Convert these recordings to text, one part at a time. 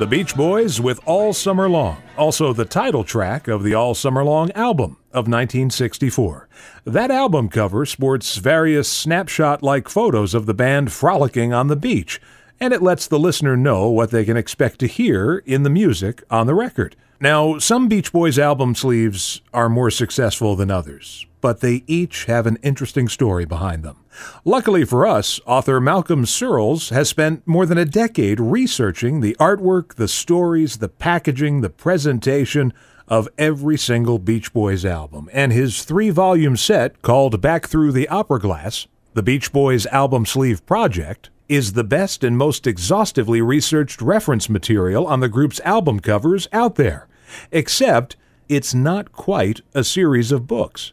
The Beach Boys with All Summer Long, also the title track of the All Summer Long album of 1964. That album cover sports various snapshot-like photos of the band frolicking on the beach, and it lets the listener know what they can expect to hear in the music on the record. Now, some Beach Boys album sleeves are more successful than others, but they each have an interesting story behind them. Luckily for us, author Malcolm Searles has spent more than a decade researching the artwork, the stories, the packaging, the presentation of every single Beach Boys album, and his 3-volume set called Back Through the Opera Glass, the Beach Boys Album Sleeve Project, is the best and most exhaustively researched reference material on the group's album covers out there. Except it's not quite a series of books.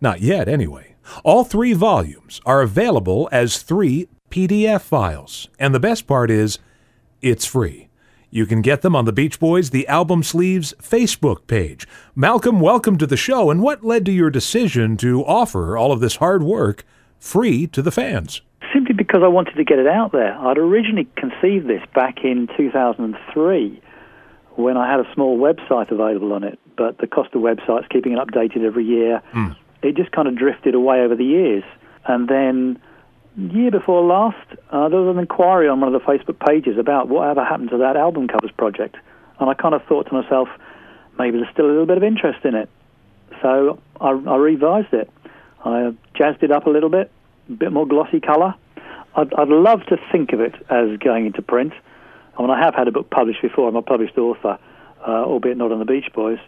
Not yet, anyway. All 3 volumes are available as 3 PDF files, and the best part is, it's free. You can get them on the Beach Boys The Album Sleeves Facebook page. Malcolm, welcome to the show, and what led to your decision to offer all of this hard work free to the fans? Simply because I wanted to get it out there. I'd originally conceived this back in 2003 when I had a small website available on it, but the cost of websites, keeping it updated every year, it just kind of drifted away over the years. And then, year before last, there was an inquiry on one of the Facebook pages about whatever happened to that album covers project. And I kind of thought to myself, maybe there's still a little bit of interest in it. So I revised it. I jazzed it up a little bit, a bit more glossy colour. I'd love to think of it as going into print. I mean, I have had a book published before. I'm a published author, albeit not on the Beach Boys.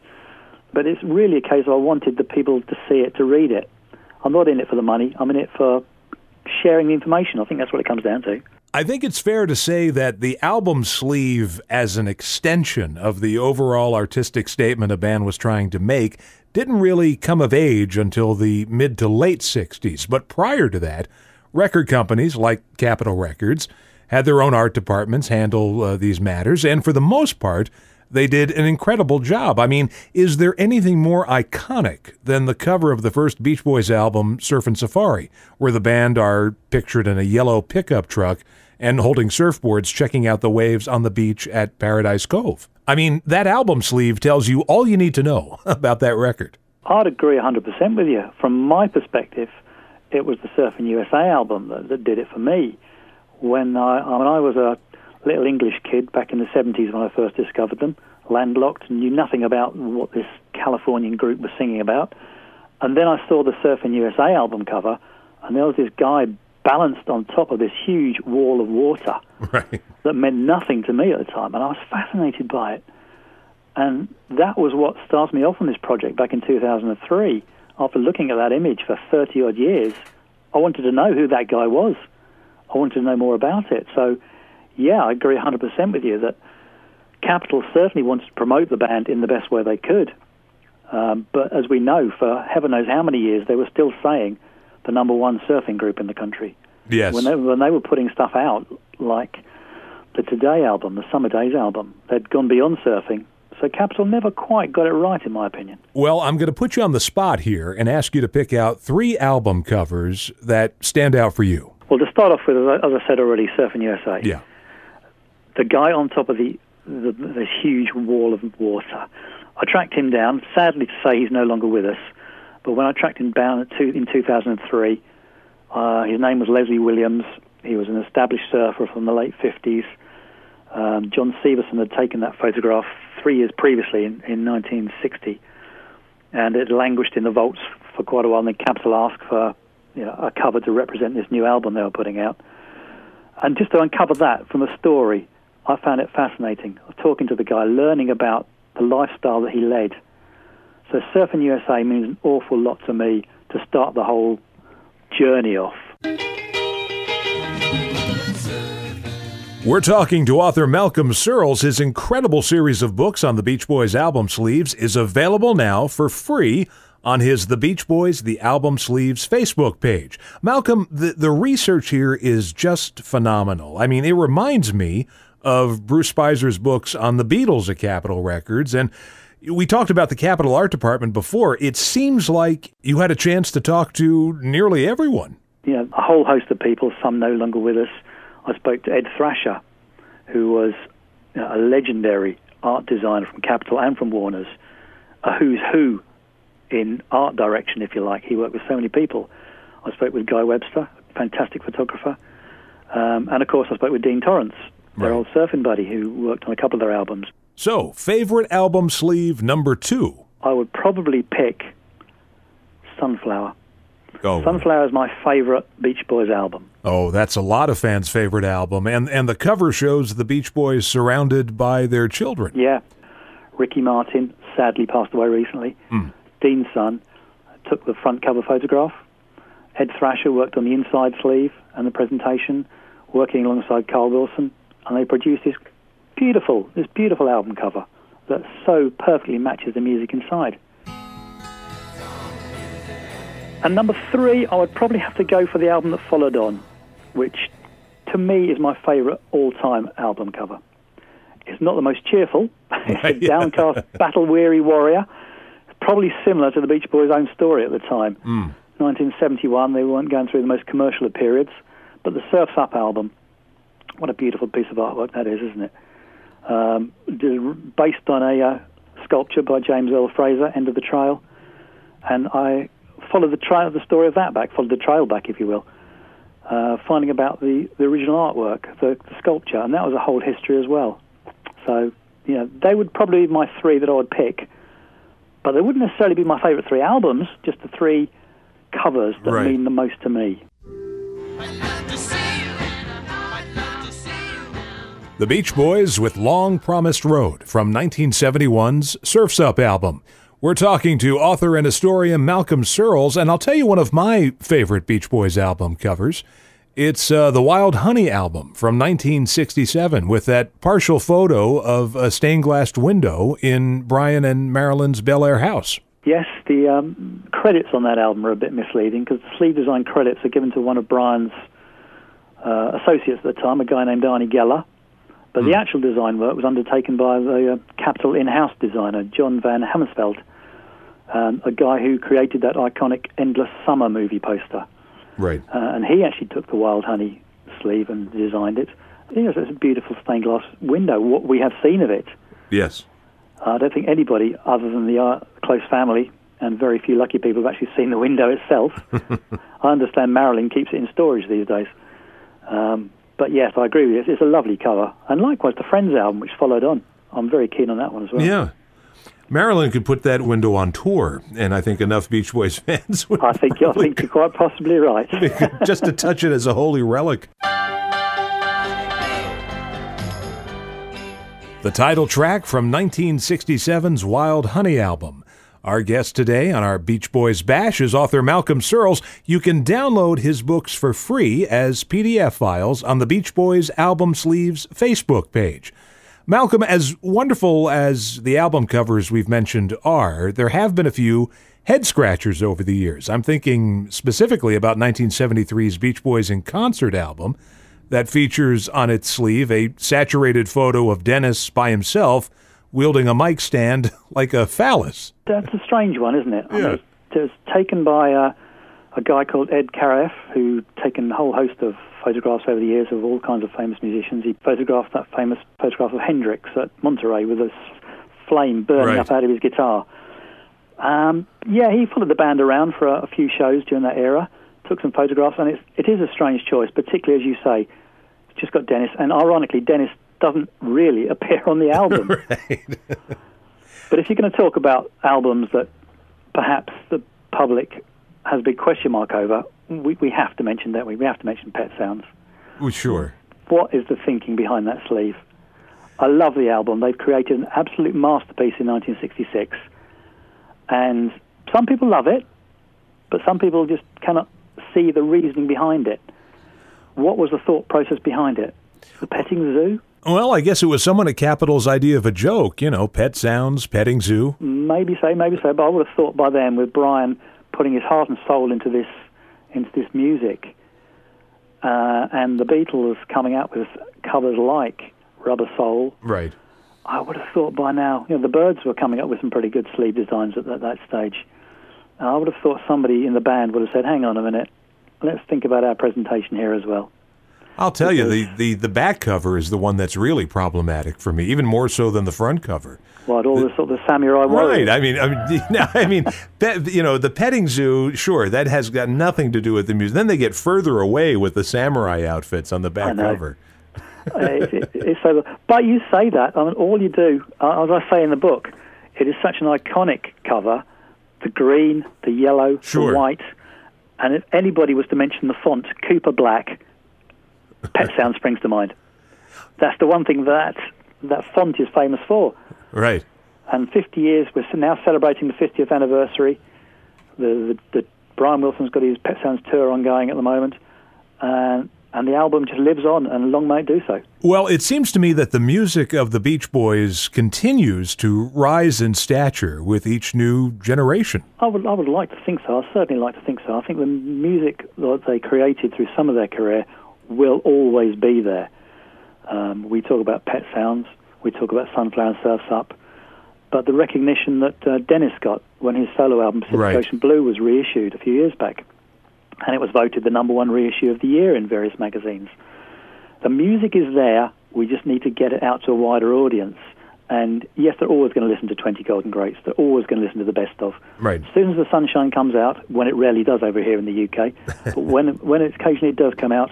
But it's really a case of I wanted the people to see it, to read it. I'm not in it for the money. I'm in it for sharing the information. I think that's what it comes down to. I think it's fair to say that the album sleeve, as an extension of the overall artistic statement a band was trying to make, didn't really come of age until the mid to late 60s. But prior to that, record companies like Capitol Records had their own art departments handle these matters, and for the most part, they did an incredible job. I mean, is there anything more iconic than the cover of the first Beach Boys album, Surfin' Safari, where the band are pictured in a yellow pickup truck and holding surfboards checking out the waves on the beach at Paradise Cove? I mean, that album sleeve tells you all you need to know about that record. I'd agree 100% with you. From my perspective, it was the Surfin' USA album that did it for me. When I was a little English kid back in the 70s when I first discovered them, landlocked, and knew nothing about what this Californian group was singing about. And then I saw the Surfin' USA album cover, and there was this guy balanced on top of this huge wall of water that meant nothing to me at the time, and I was fascinated by it. And that was what started me off on this project back in 2003. After looking at that image for 30-odd years, I wanted to know who that guy was. I wanted to know more about it. So, yeah, I agree 100% with you that Capitol certainly wanted to promote the band in the best way they could. But as we know, for heaven knows how many years, they were still saying the #1 surfing group in the country. Yes. When they were putting stuff out, like the Today album, the Summer Days album, they'd gone beyond surfing. So Capitol never quite got it right, in my opinion. Well, I'm going to put you on the spot here and ask you to pick out 3 album covers that stand out for you. Well, to start off with, as I said already, Surfin' USA. Yeah. The guy on top of this huge wall of water. I tracked him down. Sadly to say, he's no longer with us. But when I tracked him down in 2003, his name was Leslie Williams. He was an established surfer from the late 50s. John Severson had taken that photograph 3 years previously in 1960, and it languished in the vaults for quite a while. And then Capitol asked for a cover to represent this new album they were putting out. And just to uncover that from a story, I found it fascinating. I was talking to the guy, learning about the lifestyle that he led. So Surfin' USA means an awful lot to me to start the whole journey off. We're talking to author Malcolm Searles. His incredible series of books on the Beach Boys album sleeves is available now for free on his The Beach Boys The Album Sleeves Facebook page. Malcolm, the research here is just phenomenal. I mean, it reminds me of Bruce Spizer's books on the Beatles at Capitol Records, and we talked about the Capitol Art Department before. It seems like you had a chance to talk to nearly everyone. Yeah, a whole host of people, some no longer with us. I spoke to Ed Thrasher, who was a legendary art designer from Capitol and from Warner's, a who's who in art direction, if you like. He worked with so many people. I spoke with Guy Webster, fantastic photographer, and of course I spoke with Dean Torrance, their old surfing buddy, who worked on a couple of their albums. So, favorite album sleeve number 2? I would probably pick Sunflower. Oh. Sunflower is my favorite Beach Boys album. Oh, that's a lot of fans' favorite album. And the cover shows the Beach Boys surrounded by their children. Yeah. Ricky Martin sadly passed away recently. Dean's son took the front cover photograph. Ed Thrasher worked on the inside sleeve and the presentation, working alongside Carl Wilson, and they produced this beautiful album cover that so perfectly matches the music inside. And number 3, I would probably have to go for the album that followed on, which to me is my favourite all-time album cover. It's not the most cheerful. It's a downcast, battle-weary warrior. It's probably similar to the Beach Boys' own story at the time. 1971, they weren't going through the most commercial of periods, but the Surf's Up album, what a beautiful piece of artwork that is, isn't it? Based on a sculpture by James Earl Fraser, End of the Trail, and I followed the story of that back, followed the trail back, if you will, finding about the original artwork, the sculpture, and that was a whole history as well. So, they would probably be my 3 that I would pick, but they wouldn't necessarily be my favourite 3 albums, just the 3 covers that mean the most to me. The Beach Boys with Long Promised Road from 1971's Surf's Up album. We're talking to author and historian Malcolm Searles, and I'll tell you one of my favorite Beach Boys album covers. It's the Wild Honey album from 1967 with that partial photo of a stained-glass window in Brian and Marilyn's Bel Air house. Yes, the credits on that album are a bit misleading because the sleeve design credits are given to one of Brian's associates at the time, a guy named Arnie Geller. But the actual design work was undertaken by the Capitol in-house designer, John Van Hammersveld, a guy who created that iconic Endless Summer movie poster. Right. And he actually took the Wild Honey sleeve and designed it. It's a beautiful stained glass window, what we have seen of it. Yes. I don't think anybody other than the close family and very few lucky people have actually seen the window itself. I understand Marilyn keeps it in storage these days. But yes, I agree with you. It's a lovely cover. And likewise, the Friends album, which followed on. I'm very keen on that one as well. Yeah. Marilyn could put that window on tour, and I think enough Beach Boys fans would... I think you're quite possibly right. Just to touch it as a holy relic. The title track from 1967's Wild Honey album. Our guest today on our Beach Boys Bash is author Malcolm Searles. You can download his books for free as PDF files on the Beach Boys Album Sleeves Facebook page. Malcolm, as wonderful as the album covers we've mentioned are, there have been a few head-scratchers over the years. I'm thinking specifically about 1973's Beach Boys in Concert album that features on its sleeve a saturated photo of Dennis by himself wielding a mic stand like a phallus. That's a strange one, isn't it? Yeah. I mean, it was taken by a guy called Ed Karaef, who'd taken a whole host of photographs over the years of all kinds of famous musicians. He photographed that famous photograph of Hendrix at Monterey with a flame burning up out of his guitar. He followed the band around for a few shows during that era, took some photographs, and it is a strange choice, particularly, as you say, it's just got Dennis, and ironically, Dennis doesn't really appear on the album. Right. But if you're going to talk about albums that perhaps the public has a big question mark over, we have to mention, don't we? We have to mention Pet Sounds. Oh, sure. What is the thinking behind that sleeve? I love the album. They've created an absolute masterpiece in 1966. And some people love it, but some people just cannot see the reasoning behind it. What was the thought process behind it? The petting zoo? Well, I guess it was someone at Capitol's idea of a joke, Pet Sounds, petting zoo. Maybe so, but I would have thought by then, with Brian putting his heart and soul into this music, and the Beatles coming out with covers like Rubber Soul. Right. I would have thought by now, the Byrds were coming up with some pretty good sleeve designs at that stage. I would have thought somebody in the band would have said, hang on a minute, let's think about our presentation here as well. I'll tell you, the back cover is the one that's really problematic for me, even more so than the front cover. What, all the sort of the samurai warriors? Right. I mean, the petting zoo, sure, that has got nothing to do with the music. Then they get further away with the samurai outfits on the back cover. It's so, but you say that, I mean, all you do, as I say in the book, it is such an iconic cover, the green, the yellow, the white, and if anybody was to mention the font, Cooper Black, Pet Sound springs to mind. That's the one thing that font is famous for. Right. And 50 years, we're now celebrating the 50th anniversary. The Brian Wilson's got his Pet Sounds tour ongoing at the moment, and the album just lives on, and long may it do so. Well, it seems to me that the music of the Beach Boys continues to rise in stature with each new generation. I would like to think so. I certainly like to think so. I think the music that they created through some of their career will always be there. We talk about Pet Sounds, we talk about Sunflower and Surf's Up, but the recognition that Dennis got when his solo album Pacific Ocean Blue was reissued a few years back, and it was voted the #1 reissue of the year in various magazines. The music is there, we just need to get it out to a wider audience. And yes, they're always going to listen to 20 Golden Greats, they're always going to listen to the best of. Right. As soon as The Sunshine comes out, when it rarely does over here in the UK, but when occasionally it does come out,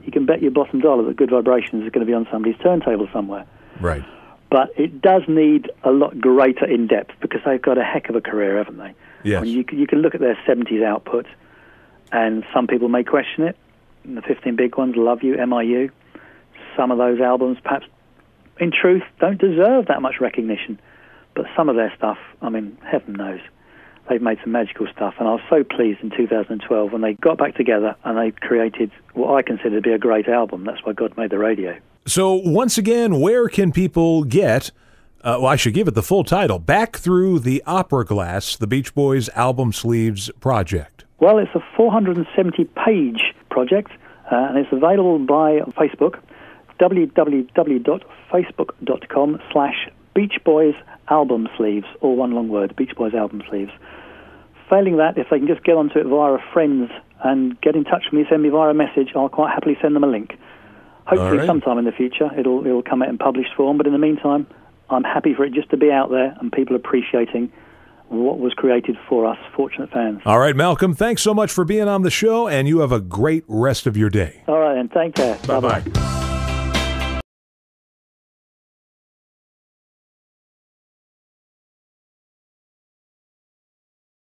you can bet your bottom dollar that Good Vibrations is going to be on somebody's turntable somewhere. Right. But it does need a lot greater in-depth, because they've got a heck of a career, haven't they? Yes. I mean, you can look at their 70s output, and some people may question it. The 15 big ones, Love You, MIU, some of those albums, perhaps, in truth, don't deserve that much recognition. But some of their stuff, I mean, heaven knows. They've made some magical stuff, and I was so pleased in 2012 when they got back together and they created what I consider to be a great album. That's why God made the radio. So, once again, where can people get, I should give it the full title, Back Through the Opera Glass, the Beach Boys Album Sleeves Project? Well, it's a 470-page project, and it's available by Facebook, www.facebook.com/Beach Boys Album Sleeves, all one long word, Beach Boys Album Sleeves. Failing that, if they can just get onto it via friends and get in touch with me, send me via a message, I'll quite happily send them a link. Hopefully sometime in the future it'll come out in published form, but in the meantime, I'm happy for it just to be out there and people appreciating what was created for us fortunate fans. All right, Malcolm, thanks so much for being on the show, and you have a great rest of your day. All right, then. Take care. Bye-bye.